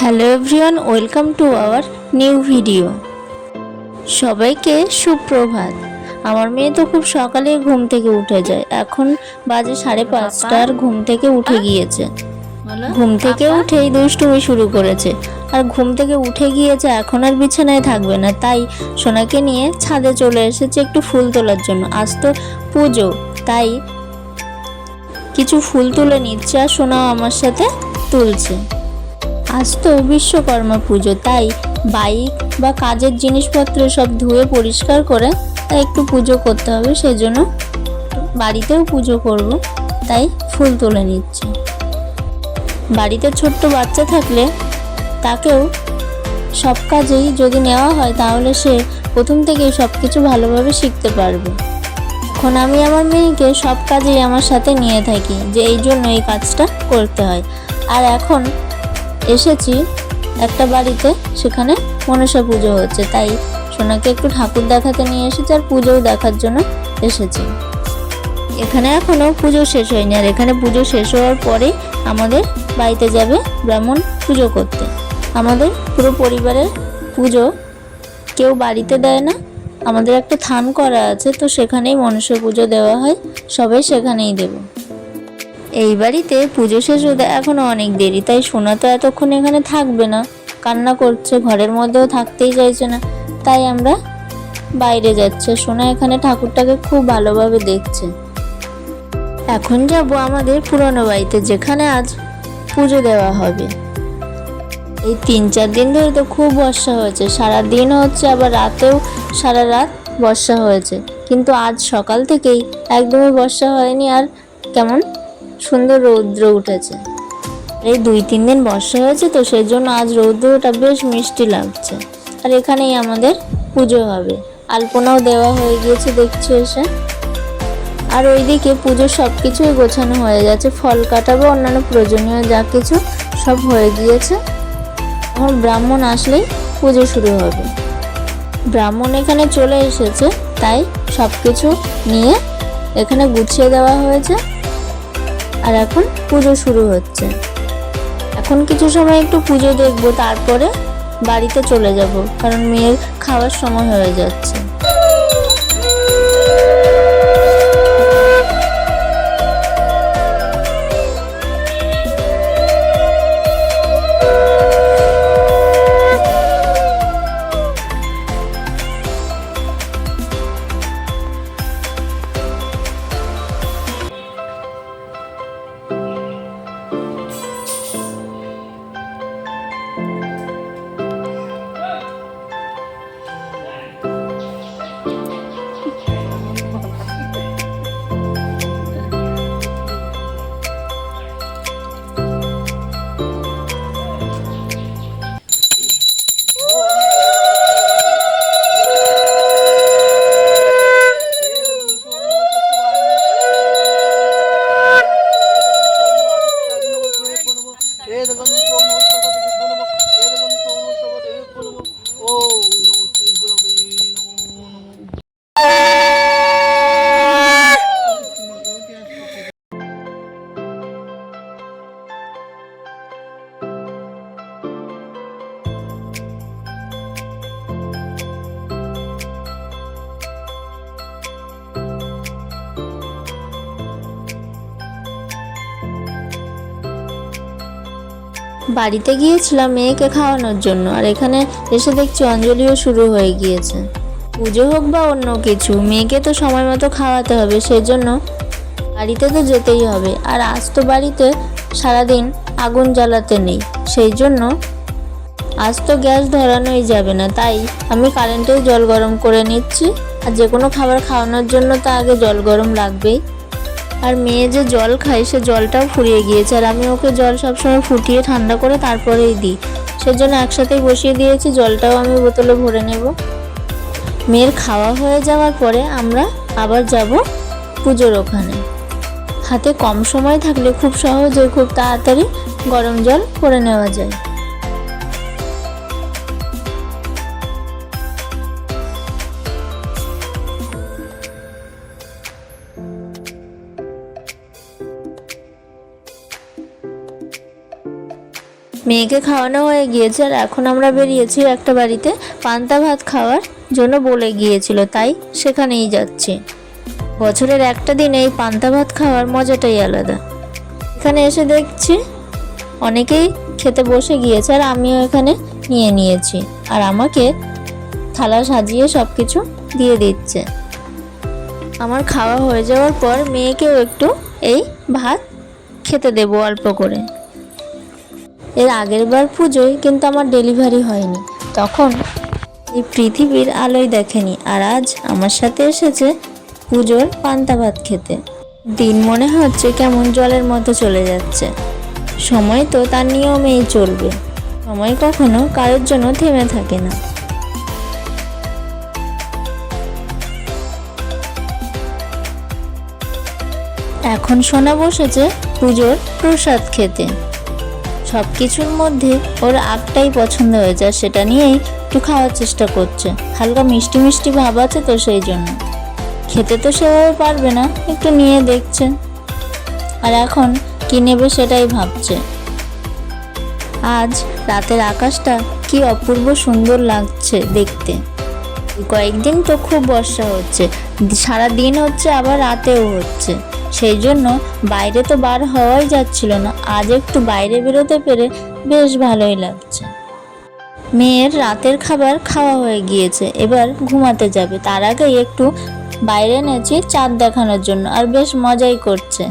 Hello everyone, welcome to our new video. সবাইকে সুপ্রভাত। আমার মেয়ে তো খুব সকালে ঘুম থেকে উঠে যায়। এখন বাজে 5:30, ঘুম থেকে উঠে গিয়েছে। ঘুম থেকে উঠেই দুষ্টুমি শুরু করেছে। আর ঘুম থেকে উঠে গিয়েছে, এখন আর বিছানায় থাকবে না। তাই সোনাকে নিয়ে ছাদে চলে এসেছে একটু ফুল তোলার জন্য। আজ তো পুজো, তাই কিছু ফুল তুলে নিচ্ছে আর সোনাও আমার সাথে তুলছে। আজ তো বিশ্বকর্মা পুজো, তাই বাইক বা কাজের জিনিসপত্র সব ধুয়ে পরিষ্কার করে তাই একটু পুজো করতে হবে। সেজন্য বাড়িতেও পুজো করব, তাই ফুল তুলে নিচ্ছে। বাড়িতে ছোট্ট বাচ্চা থাকলে তাকেও সব কাজেই যদি নেওয়া হয়, তাহলে সে প্রথম থেকেই সব কিছু ভালোভাবে শিখতে পারবে। এখন আমি আমার মেয়েকে সব কাজেই আমার সাথে নিয়ে থাকি, যে এই জন্য এই কাজটা করতে হয়। আর এখন এসেছি একটা বাড়িতে, সেখানে মনসা পুজো হচ্ছে, তাই সোনাকে একটু ঠাকুর দেখাতে নিয়ে এসেছি আর পুজোও দেখার জন্য এসেছি। এখানে এখনও পুজো শেষ হয়নি, আর এখানে পুজো শেষ হওয়ার পরেই আমাদের বাড়িতে যাবে ব্রাহ্মণ পুজো করতে। আমাদের পুরো পরিবারের পুজো কেউ বাড়িতে দেয় না, আমাদের একটা থান করা আছে, তো সেখানেই মনসা পুজো দেওয়া হয়, সবাই সেখানেই দেব। এই বাড়িতে পুজো শেষ হতে এখনো অনেক দেরি, তাই সোনা তো এতক্ষণ এখানে থাকবে না, কান্না করছে, ঘরের মধ্যেও থাকতেই চাইছে না। তাই আমরা বাইরে যাচ্ছে। সোনা এখানে ঠাকুরটাকে খুব ভালোভাবে দেখছে। এখন যাব আমাদের পুরনো বাড়িতে, যেখানে আজ পুজো দেওয়া হবে। এই 3-4 দিন ধরে তো খুব বর্ষা হয়েছে, সারা দিন হচ্ছে, আবার রাতেও সারা রাত বর্ষা হয়েছে। কিন্তু আজ সকাল থেকেই একদমই বর্ষা হয়নি, আর কেমন সুন্দর রৌদ্র উঠেছে। এই 2-3 দিন বর্ষা হয়েছে, তো সেই জন্য আজ রৌদ্রটা বেশ মিষ্টি লাগছে। আর এখানেই আমাদের পুজো হবে, আলপনাও দেওয়া হয়ে গিয়েছে দেখছি এসে। আর ওইদিকে পুজোর সব কিছুই গোছানো হয়ে যাচ্ছে, ফল কাটাবো, অন্যান্য প্রয়োজনীয় যা কিছু সব হয়ে গিয়েছে। এখন ব্রাহ্মণ আসলেই পুজো শুরু হবে। ব্রাহ্মণ এখানে চলে এসেছে, তাই সব কিছু নিয়ে এখানে গুছিয়ে দেওয়া হয়েছে। আর এখন পুজো শুরু হচ্ছে। এখন কিছু সময় একটু পুজো দেখবো, তারপরে বাড়িতে চলে যাব, কারণ মেয়ের খাওয়ার সময় হয়ে যাচ্ছে। বাড়িতে গিয়েছিলাম মেয়েকে খাওয়ানোর জন্য, আর এখানে এসে দেখছি অঞ্জলিও শুরু হয়ে গিয়েছে। পুজো হোক বা অন্য কিছু, মেয়েকে তো সময় মতো খাওয়াতে হবে, সেজন্য বাড়িতে তো যেতেই হবে। আর আজ তো বাড়িতে সারাদিন আগুন জ্বালাতে নেই, সেই জন্য আজ তো গ্যাস ধরানোই যাবে না, তাই আমি কারেন্টেই জল গরম করে নিচ্ছি। আর যে কোনো খাবার খাওয়ানোর জন্য তো আগে জল গরম লাগবেই। আর মেয়ে যে জল খায়, সে জলটাও ফুরিয়ে গিয়েছে, আর আমি ওকে জল সবসময় ফুটিয়ে ঠান্ডা করে তারপরেই দিই, সেজন্য একসাথেই বসিয়ে দিয়েছি। জলটাও আমি বোতলে ভরে নেব। মেয়ের খাওয়া হয়ে যাওয়ার পরে আমরা আবার যাব পুজোর ওখানে। হাতে কম সময় থাকলে খুব সহজে, খুব তাড়াতাড়ি গরম জল করে নেওয়া যায়। মেয়েকে খাওয়ানো হয়ে গিয়েছে আর এখন আমরা বেরিয়েছি একটা বাড়িতে পান্তা ভাত খাওয়ার জন্য বলে গিয়েছিল, তাই সেখানেই যাচ্ছি। বছরের একটা দিন এই পান্তা ভাত খাওয়ার মজাটাই আলাদা। এখানে এসে দেখছি অনেকেই খেতে বসে গিয়েছে আর আমিও এখানে নিয়ে নিয়েছি, আর আমাকে থালা সাজিয়ে সব কিছু দিয়ে দিচ্ছে। আমার খাওয়া হয়ে যাওয়ার পর মেয়েকেও একটু এই ভাত খেতে দেবো অল্প করে। এর আগের বার পুজোয় কিন্তু আমার ডেলিভারি হয়নি, তখন এই পৃথিবীর আলোয় দেখেনি, আর আজ আমার সাথে এসেছে পুজোর পান্তা ভাত খেতে। দিন মনে হচ্ছে কেমন জলের মতো চলে যাচ্ছে। সময় তো তার নিয়মেই চলবে, সময় কখনো কারোর জন্য থেমে থাকে না। এখন সোনা বসেছে পুজোর প্রসাদ খেতে। সব কিছুর মধ্যে ওর আগটাই পছন্দ হয়েছে, আর সেটা নিয়েই একটু খাওয়ার চেষ্টা করছে। হালকা মিষ্টি মিষ্টি ভাব আছে তো, সেই জন্য খেতে তো সেভাবে পারবে না, একটু নিয়ে দেখছে আর এখন কি নেবে সেটাই ভাবছে। আজ রাতের আকাশটা কি অপূর্ব সুন্দর লাগছে দেখতে। কয়েকদিন তো খুব বর্ষা হচ্ছে, সারা দিন হচ্ছে আবার রাতেও হচ্ছে, সেই জন্য বাইরে তো বার হওয়াই যাচ্ছিল না। আজ একটু বাইরে বেরোতে পেরে বেশ ভালোই লাগছে। মেয়ের রাতের খাবার খাওয়া হয়ে গিয়েছে, এবার ঘুমাতে যাবে। তার আগেই একটু বাইরে এনেছি চাঁদ দেখানোর জন্য, আর বেশ মজাই করছে।